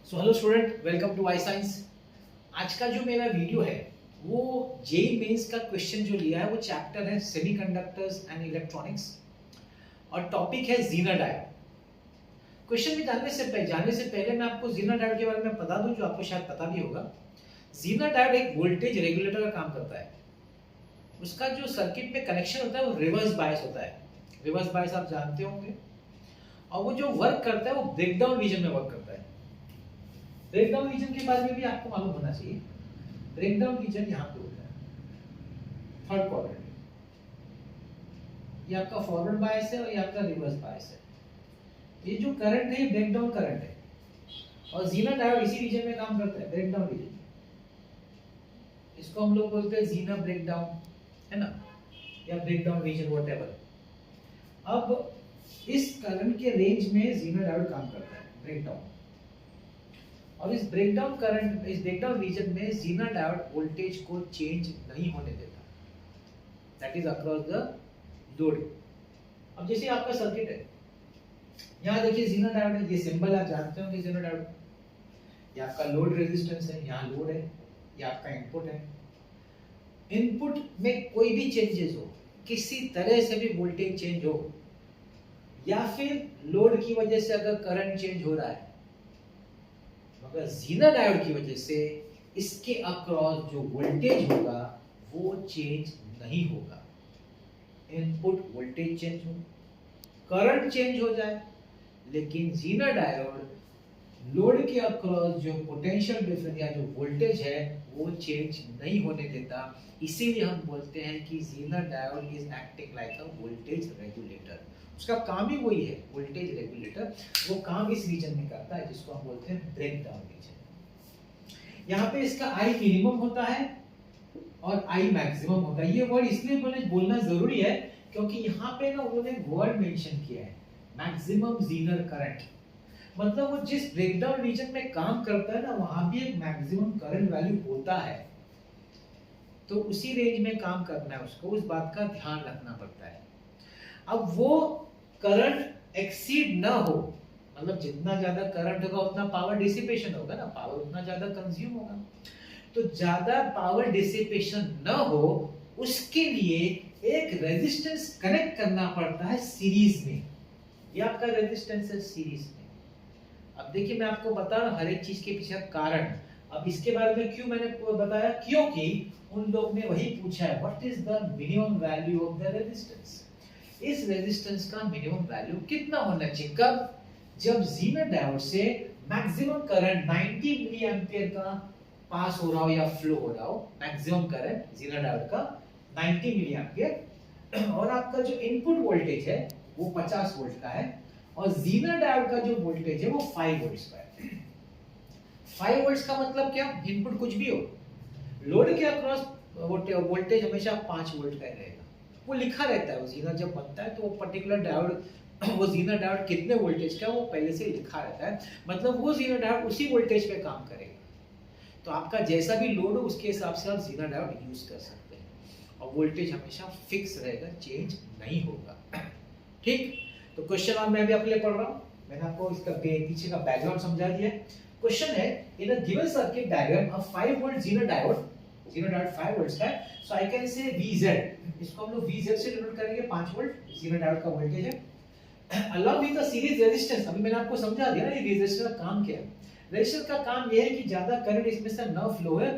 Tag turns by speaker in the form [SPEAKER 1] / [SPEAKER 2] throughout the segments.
[SPEAKER 1] So hello student, welcome to I science. आज का जो मेरा वीडियो है वो जेई मेंस का क्वेश्चन जो लिया है वो चैप्टर है सेमीकंडक्टर्स एंड इलेक्ट्रॉनिक्स और टॉपिक है ज़ीनर डायोड। क्वेश्चन में जाने से पहले मैं आपको ज़ीनर डायोड के बारे में बता दूं जो आपको शायद पता भी होगा। ज़ीनर डायोड एक वोल्टेज रेगुलेटर का काम करता है। उसका जो सर्किट पे कनेक्शन होता है वो रिवर्स बायस होता है। रिवर्स बायस आप जानते होंगे। और वो जो वर्क करता है वो ब्रेकडाउन रीजन में वर्क करता है। ब्रेकडाउन रीजन के बारे में भी आपको मालूम होना चाहिए। ब्रेकडाउन रीजन यहाँ पे होता है थर्ड क्वाड्रेंट। ये आपका फॉरवर्ड बायस है और ये आपका रिवर्स बायस है। ये जो करंट है ये ब्रेकडाउन करंट है और ज़ीनर डायोड इसी रीजन में काम करता है, ब्रेकडाउन रीजन। इसको हम लोग बोलते हैं ज़ीनर ब्रेकडाउन, है ना, या ब्रेकडाउन रीजन व्हाटएवर। अब इस करंट के रेंज में ज़ीनर डायोड काम करता है, ब्रेकडाउन। और इस ब्रेकडाउन रीजन में ज़ीनर डायोड वोल्टेज को चेंज नहीं होने देता, that is across the load. अब जैसे आपका सर्किट है, यहाँ देखिए ज़ीनर डायोड है, ये सिंबल आप जानते होंगे ज़ीनर डायोड। ये आपका लोड रेजिस्टेंस है, यहाँ लोड है, ये आपका इनपुट है। इनपुट में कोई भी चेंजेस हो, किसी तरह से भी वोल्टेज चेंज हो या फिर लोड की वजह से अगर करंट चेंज हो रहा है, मगर ज़ीनर डायोड की वजह से इसके अक्रॉस जो वोल्टेज होगा वो चेंज नहीं होगा। इनपुट वोल्टेज चेंज हो, करंट चेंज हो जाए, लेकिन ज़ीनर डायोड लोड के अक्रॉस जो पोटेंशियल डिफरेंस या जो वोल्टेज है वो चेंज नहीं होने देता। इसीलिए हम बोलते हैं कि Zener diode is acting like a voltage regulator. उसका काम ही वही है, वोल्टेज रेगुलेटर। वो काम इस रीजन में करता है जिसको हम बोलते हैं ब्रेकडाउन रीजन। यहाँ पे इसका आई मिनिमम होता है और आई मैक्सिमम होता है। ये वर्ड इसलिए बोलना जरूरी है क्योंकि यहाँ पे ना उन्होंने वर्ड मेंशन किया है, मैक्सिमम ज़ीनर करंट। मतलब वो जिस ब्रेकडाउन रीजन में काम करता है ना, वहां भी एक मैक्सिमम करंट वैल्यू होता है। तो उसी रेंज में काम करना है उसको, उस बात का ध्यान रखना पड़ता है। अब वो करंट एक्सीड ना हो, मतलब जितना ज्यादा करंट होगा उतना पावर डिसिपेशन होगा ना, पावर उतना ज्यादा कंज्यूम होगा। तो ज्यादा पावर डिसिपेशन ना हो उसके लिए एक रेजिस्टेंस कनेक्ट करना पड़ता है सीरीज में। ये आपका रेजिस्टेंस है सीरीज में। अब देखिए मैं आपको बता रहा हूं हर एक चीज के पीछे कारण। अब इसके बारे में क्यों मैंने बताया, क्योंकि उन लोग ने वही पूछा है what is the minimum value of the resistance. इस रेजिस्टेंस का मिनिमम वैल्यू कितना होना चाहिए, कब, जब ज़ीनर डायोड से मैक्सिमम करंट 90 मिली एम्पियर का पास हो रहा हो या फ्लो हो रहा हो। मैक्सिमम करंट ज़ीनर डायोड का 90 मिली एम्पियर और आपका जो इनपुट वोल्टेज है वो 50 वोल्ट का है और ज़ीनर डायोड का जो वोल्टेज है वो 5 वोल्ट्स का है। 5 वोल्ट्स का मतलब क्या, इनपुट कुछ भी हो, लोड के अक्रॉस वोल्टेज हमेशा 5 वोल्ट का रहेगा। वो लिखा रहता है, वो ज़ीनर जब बनता है तो वो पर्टिकुलर डायोड, वो ज़ीनर डायोड कितने वोल्टेज का वो पहले से लिखा रहता है। मतलब वो ज़ीनर डायोड उसी वोल्टेज पे काम करेगा। तो आपका जैसा भी लोड हो उसके हिसाब से आप ज़ीनर डायोड यूज कर सकते हैं और वोल्टेज हमेशा फिक्स रहेगा, चेंज नहीं होगा। ठीक, तो क्वेश्चन और मैं भी आपके लिए पढ़ रहा हूँ। मैंने आपको इसका पीछे का बैकग्राउंड समझा दिया। क्वेश्चन है, in a given circuit diagram a 5 volt Zener diode 5 volts का है, सो आई कैन से VZ, इसको हम लोग VZ से डिनोट करेंगे। 5 वोल्ट ज़ीनर डायोड का वोल्टेज है along with the series resistance. अभी मैंने आपको समझा दिया ना ये रेजिस्टर का काम क्या है। रेजिस्टर का काम ये है कि ज्यादा करंट इसमें से न फ्लो है।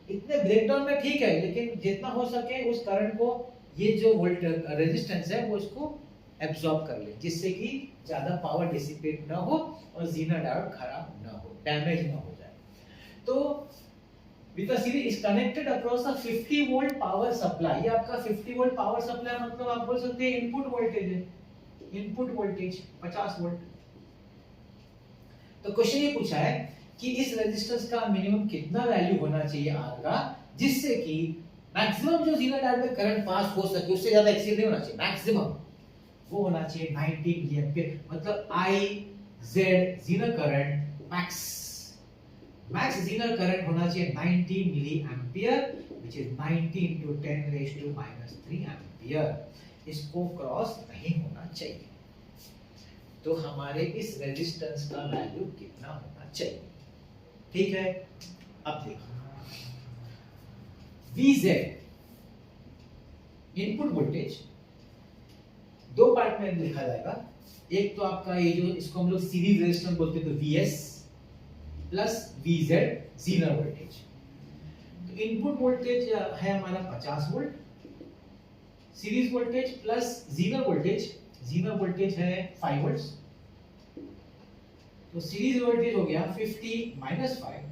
[SPEAKER 1] इतने ब्रेकडाउन में ठीक है, लेकिन जितना हो सके उस करंट को ये जो वोल्ट रेजिस्टेंस है वो इसको एब्जॉर्ब कर ले, जिससे कि ज्यादा पावर डिसिपेट ना हो और ज़ीनर डायोड खराब ना हो, डैमेज ना हो जाए। तो with the series is connected across a 50 volt power supply। ये आपका 50 volt पावर सप्लाई मतलब आप बोल सकते हैं इनपुट वोल्टेज है, इनपुट वोल्टेज 50 वोल्ट। तो क्वेश्चन ये पूछा है कि इस रेजिस्टेंस का मिनिमम कितना वैल्यू होना चाहिए आर का, जिससे कि मैक्सिमम जो ज़ीनर डायोड में करंट पास हो सके, उससे ज्यादा एक्सीड नहीं होना चाहिए। मैक्सिमम वो होना चाहिए 90 मिली एम्पियर। मतलब I Z Zener current max Zener current होना चाहिए 90 milli ampere, which is 90 into 10⁻³ ampere. इसको क्रॉस नहीं होना चाहिए। तो हमारे इस रेजिस्टेंस का वैल्यू कितना होना चाहिए। ठीक है, अब देखो VZ इनपुट वोल्टेज दो पार्ट में लिखा जाएगा। एक तो आपका ये जो इसको हम लोग सीरीज रेजिस्टेंस बोलते हैं, तो VS plus VZ zener voltage. तो इनपुट वोल्टेज है हमारा 50 volt, series voltage plus zener voltage है 5 वोल्ट्स। तो सीरीज वोल्टेज हो गया 50 minus 5,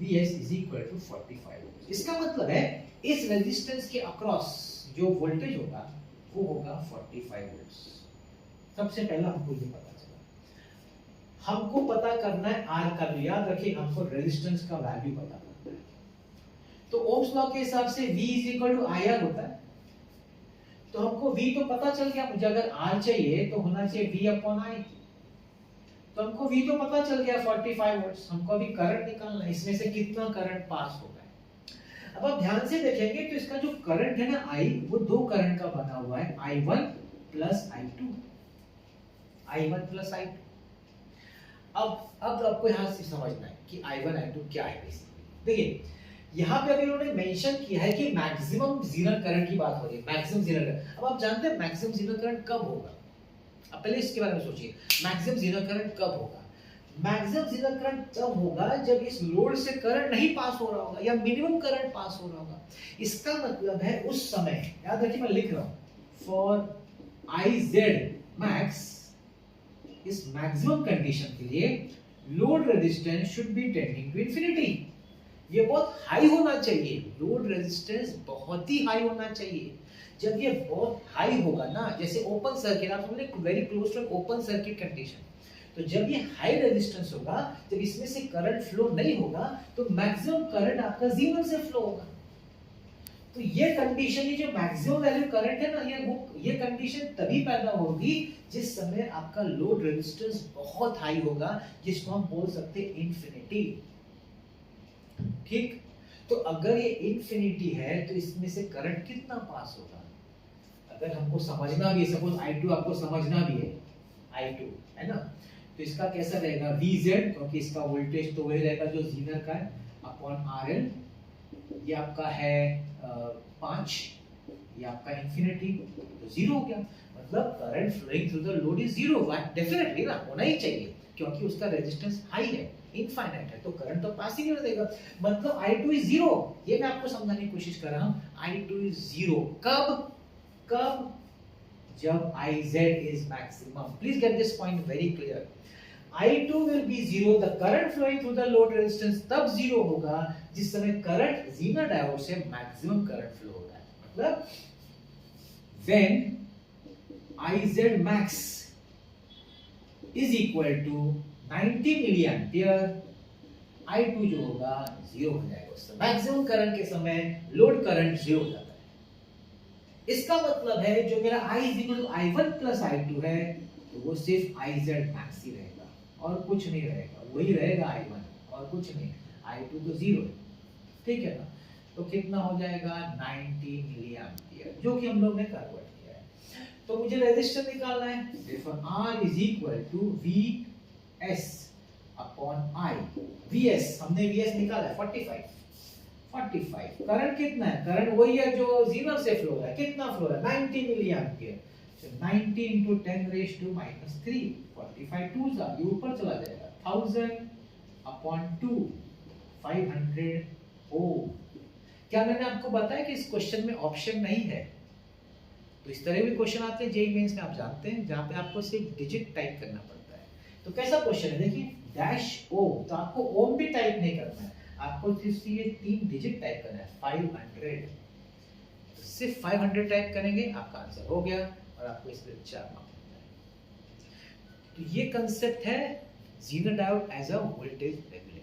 [SPEAKER 1] VS is equal to 45 volt. इसका मतलब है इस रेजिस्टेंस के अक्रॉस जो वोल्टेज होगा वो होगा 45 वोल्ट्स। सबसे पहला हमको ये पता चला, हमको पता करना है R का। याद रखिए हमको रेजिस्टेंस का वैल्यू पता करना है। तो ओम्स लॉ के हिसाब से V is equal to IR होता है। तो हमको V तो पता चल गया, मुझे अगर R चाहिए तो होना चाहिए V अपॉन I। तो हमको V तो पता चल गया 45 वोल्ट्स। हमको अभी करंट निकालना है, इसमें से कितना करंट पास हो रहा है। अब आप ध्यान से देखेंगे तो इसका जो करंट है ना I, वो दो करंट का बना हुआ है, I1 plus I2, I1 plus I2। अब आपको यहां से समझना है कि I1 I2 क्या है। देखिए यहाँ पे अभी उन्होंने मेंशन किया है कि मैक्सिमम जीनर करंट की बात हो रही है, मैक्सिमम जीनर करंट। अब आप जानते हैं मैक्सिमम जीनर करंट कब होगा? अब पहले इसके बारे में सोचिए, मैक्सिमम जीनर करंट कब होगा? मैक्सिमम जीनर करंट तब होगा जब इस लोड से करंट नहीं पास हो रहा होगा या मिनिमम करंट पास हो रहा होगा। इसका मतलब है उस समय, याद रखिए मैं लिख रहा हूं, फॉर IZ मैक्स, इस मैक्सिमम कंडीशन के लिए load resistance should be tending to infinity. ये बहुत हाई होना चाहिए, लोड रेजिस्टेंस बहुत ही हाई होना चाहिए। जब ये बहुत हाई होगा ना, जैसे ओपन सर्किट, आप समझ लीजिए very close to open circuit condition, तो जब ये हाई रेजिस्टेंस होगा, जब इसमें से करंट फ्लो नहीं होगा, तो मैक्सिमम करंट आपका जीरो से फ्लो होगा। तो ये कंडीशन, ये जो मैक्सिमम वैल्यू करंट है ना, ये कंडीशन तभी पैदा होगी जिस समय आपका लोड रेजिस्टेंस बहुत हाई होगा, जिसको हम बोल सकते हैं इंफिनिटी। ठीक, तो अगर ये इंफिनिटी है तो इसमें से करंट कितना पास होगा? अगर हमको समझना भी है, सपोज I2 आपको समझना भी है, I2 है ना, तो इसका कैसा रहेगा VZ, क्योंकि इसका वोल्टेज तो वही रहेगा जो जीनर का है, अपॉन RL। ये आपका है 5, ये आपका इंफिनिटी, तो जीरो हो गया। मतलब current flowing through the load is zero, definitely ना होना ही चाहिए, क्योंकि उसका रेजिस्टेंस हाई है, इनफाइनाइट है, तो करंट तो पास ही नहीं देगा। मतलब I2 इज जीरो। ये मैं आपको समझाने की कोशिश कर रहा हूं, I2 इज जीरो कब? जब IZ is maximum. Please get this point very clear. I2 will be zero, the current flowing through the load resistance तब जीरो होगा जिस समय करंट जीनर डायोड से मैक्सिमम करंट फ्लो हो रहा है। मतलब when IZ max is equal to 90 milli ampere, I2 जो होगा जीरो हो जाएगा। उस समय मैक्सिमम करंट के समय लोड करंट जीरो हो जाता है। इसका मतलब है जो मेरा I I1 प्लस I2 है, तो वो सिर्फ IZ मैक्स ही रहेगा और कुछ नहीं रहेगा, वही रहेगा I1 और कुछ नहीं। I2 तो जीरो, ठीक है ना। तो कितना हो जाएगा 90 मिली एम्पियर, जो कि हम लोग ने कन्वर्ट किया है। तो मुझे रेजिस्टेंस निकालना है, therefore R is equal to VS upon I। VS हमने VS निकाला है 45। करंट कितना है? करंट वही है जो जीनर से फ्लो हो रहा है। कितना फ्लो हो रहा है? 90 मिली एम्पियर। तो 90 into 10 raised to minus 3, 45 2s ये ऊपर चला जाएगा, 1000 upon 2, 500 ओम। क्या मैंने आपको बताया कि इस क्वेश्चन में ऑप्शन नहीं है? तो इस तरह भी क्वेश्चन आते हैं जेईई मेंस में, आप जानते हैं, जहां पे आपको सिर्फ डिजिट टाइप करना पड़ता है। तो कैसा क्वेश्चन है देखिए, डैश ओम, तो आपको ओम भी टाइप नहीं करना है, आपको सिर्फ ये 3 डिजिट टाइप करना है, 500। तो सिर्फ 500 टाइप करेंगे, आपका आंसर हो गया और आपको इस पे 4 मार्क्स मिल जाएंगे। तो ये कांसेप्ट है zener diode as a voltage regulator.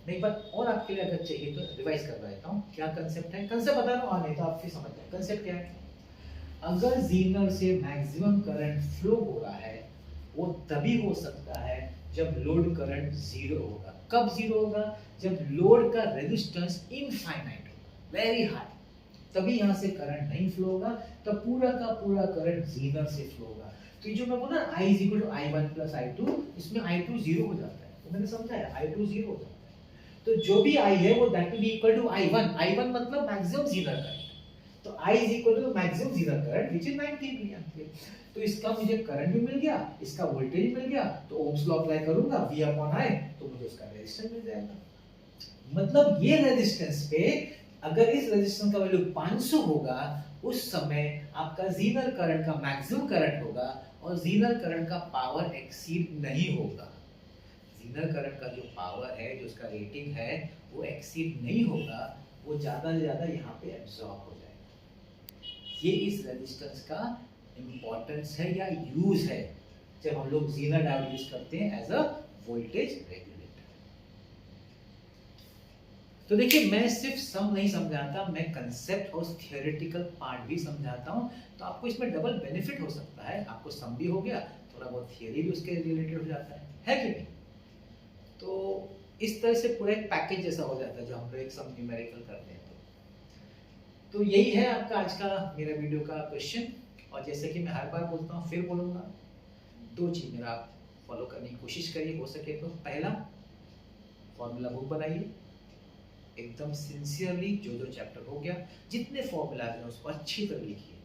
[SPEAKER 1] मैं एक बार और आपके लिए अगर चाहिए तो रिवाइज कर देता हूं, क्या कांसेप्ट है। कांसेप्ट बता रहा हूं, और नहीं तो आप फिर समझ जाए कांसेप्ट क्या है। अगर जीनर से मैक्सिमम करंट फ्लो हो रहा है, वो तभी हो सकता है जब लोड करंट जीरो होगा। कब जीरो होगा? जब लोड का रेजिस्टेंस इनफाइनाइट होगा, वेरी हाई, तभी यहां से करंट नहीं फ्लो होगा, तो पूरा का पूरा करंट जीनर से फ्लो होगा। तो ये जो मैं बोला I is equal to I1 plus I2, इसमें I2 जीरो हो जाता है, तो मैंने समझाया I2 जीरो हो जाता है। तो जो भी I है वो that will be equal to I1, I1 मतलब मैक्सिमम जीनर करंट, तो I is equal to maximum zener current which is 90 milli. तो इसका मुझे करंट भी मिल गया, इसका वोल्टेज मिल गया, तो ओम्स लॉ अप्लाई करूंगा V अपॉन I, तो मुझे उसका रेजिस्टेंस मिल जाएगा। मतलब ये रेजिस्टेंस पे अगर इस रेजिस्टेंस का वैल्यू 500 होगा, उस समय आपका जीनर करंट का मैक्सिमम करंट होगा और जीनर करंट का पावर एक्सीड नहीं होगा। जीनर करंट का जो पावर है, जो उसका रेटिंग है, वो एक्सीड नहीं होगा, वो ज्यादा से ज्यादा यहाँ पे एब्जॉर्ब हो जाएगा। ये इस रेजिस्टेंस का इंपॉर्टेंस है या यूज है जब हम लोग जीनर डायोड यूज करते हैं एज अ वोल्टेज रेगुलेटर। तो देखिए, मैं सिर्फ सम नहीं समझाता, मैं कंसेप्ट और थियोरेटिकल पार्ट भी समझाता हूं, तो आपको इसमें डबल बेनिफिट हो सकता है। आपको सम भी हो गया, थोड़ा बहुत थियोरी भी उसके रिलेटेड हो जाता है कि नहीं? तो इस तरह से पूरा एक पैकेज जैसा हो जाता है जो हम लोग एक सम न्यूमेरिकल करते हैं। तो यही है आपका आज का मेरा वीडियो का क्वेश्चन। और जैसे कि मैं हर बार बोलता हूँ, फिर बोलूँगा, दो चीज़ मेरा आप फॉलो करने की कोशिश करिए हो सके तो। पहला, फॉर्मूला बुक बनाइए एकदम सिंसियरली, जो जो चैप्टर हो गया, जितने फॉर्मूलाज हैं उसको अच्छी तरह लिखिए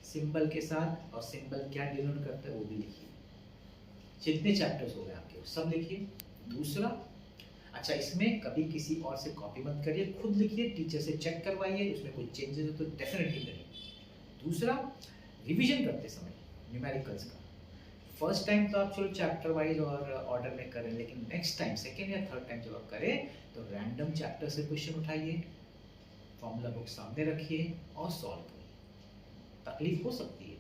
[SPEAKER 1] सिंबल के साथ, और सिंबल क्या डिनोट करता है वो भी लिखिए। जितने चैप्टर्स हो गए आपके वो सब लिखिए। दूसरा, अच्छा, इसमें कभी किसी और से कॉपी मत करिए, खुद लिखिए, टीचर से चेक करवाइए, उसमें कोई चेंजेस हो तो डेफिनेटली करिए। दूसरा, रिवीजन करते समय न्यूमेरिकल्स का फर्स्ट टाइम तो आप चलो चैप्टर वाइज और ऑर्डर में करें, लेकिन नेक्स्ट टाइम, सेकेंड या थर्ड टाइम जब आप करें तो रैंडम चैप्टर से क्वेश्चन उठाइए, फॉर्मूला बुक सामने रखिए और सॉल्व करिए। तकलीफ हो सकती है,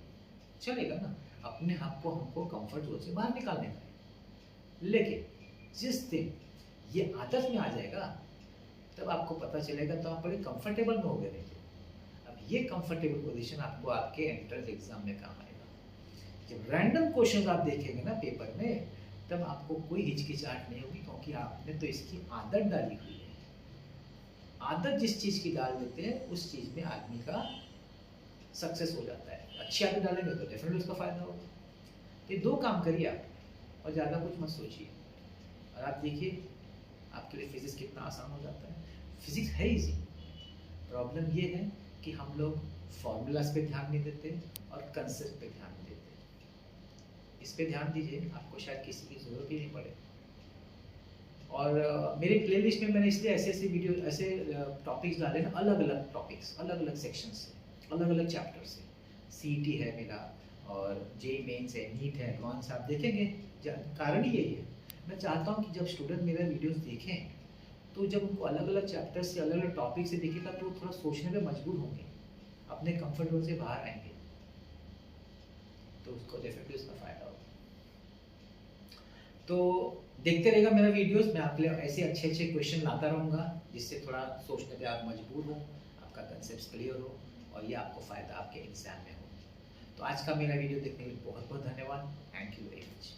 [SPEAKER 1] चलेगा ना, अपने आप को हमको कंफर्ट जोन से बाहर निकालने का है। लेकिन जिस दिन ये आदत में आ जाएगा तब आपको पता चलेगा, तो आप बड़े कंफर्टेबल में हो गए। अब ये कंफर्टेबल पोजीशन आपको आपके एंट्रेंस एग्जाम में काम आएगा। जब रैंडम क्वेश्चंस आप देखेंगे ना पेपर में, तब आपको कोई हिचकिचाहट नहीं होगी, क्योंकि आपने तो इसकी आदत डाली हुई है। आदत जिस चीज की डाल देते हैं उस चीज में आदमी का सक्सेस हो जाता है। अच्छी आदत डालेंगे तो डेफिनेटली उसका फायदा होगा। तो ये दो काम करिए आप, और ज़्यादा कुछ मत सोचिए। और आप देखिए आपके लिए फिजिक्स कितना आसान हो जाता है। फिजिक्स है इजी, प्रॉब्लम ये है कि हम लोग फॉर्मूलाज पे ध्यान नहीं देते और कंसेप्ट पे ध्यान नहीं देते। इस पे ध्यान दीजिए, आपको शायद किसी की ज़रूरत ही नहीं पड़े। और मेरे प्लेलिस्ट में मैंने इसलिए ऐसे ऐसे वीडियो, ऐसे टॉपिक्स डाले ना, अलग अलग टॉपिक्स, अलग अलग सेक्शन से, अलग अलग चैप्टर से। CET है मेरा, और JEE मेंस है, नीट है, एडवांस, आप देखेंगे। कारण ही यही है, मैं चाहता हूँ कि जब स्टूडेंट मेरा वीडियोस देखें तो जब उनको अलग अलग चैप्टर से, अलग अलग टॉपिक से दिखेगा तो थोड़ा सोचने में मजबूर होंगे, अपने कंफर्ट जोन से बाहर आएंगे, तो उसको डेफिनेटली उसका फायदा होगा। तो देखते रहेगा मेरा वीडियोस, मैं आपके लिए ऐसे अच्छे अच्छे क्वेश्चन लाता रहूँगा, जिससे थोड़ा सोचने पे आप मजबूर हो, आपका कंसेप्ट क्लियर हो, और ये आपको फ़ायदा आपके एग्जाम में हो। तो आज का मेरा वीडियो देखने के लिए बहुत बहुत धन्यवाद। Thank you very much.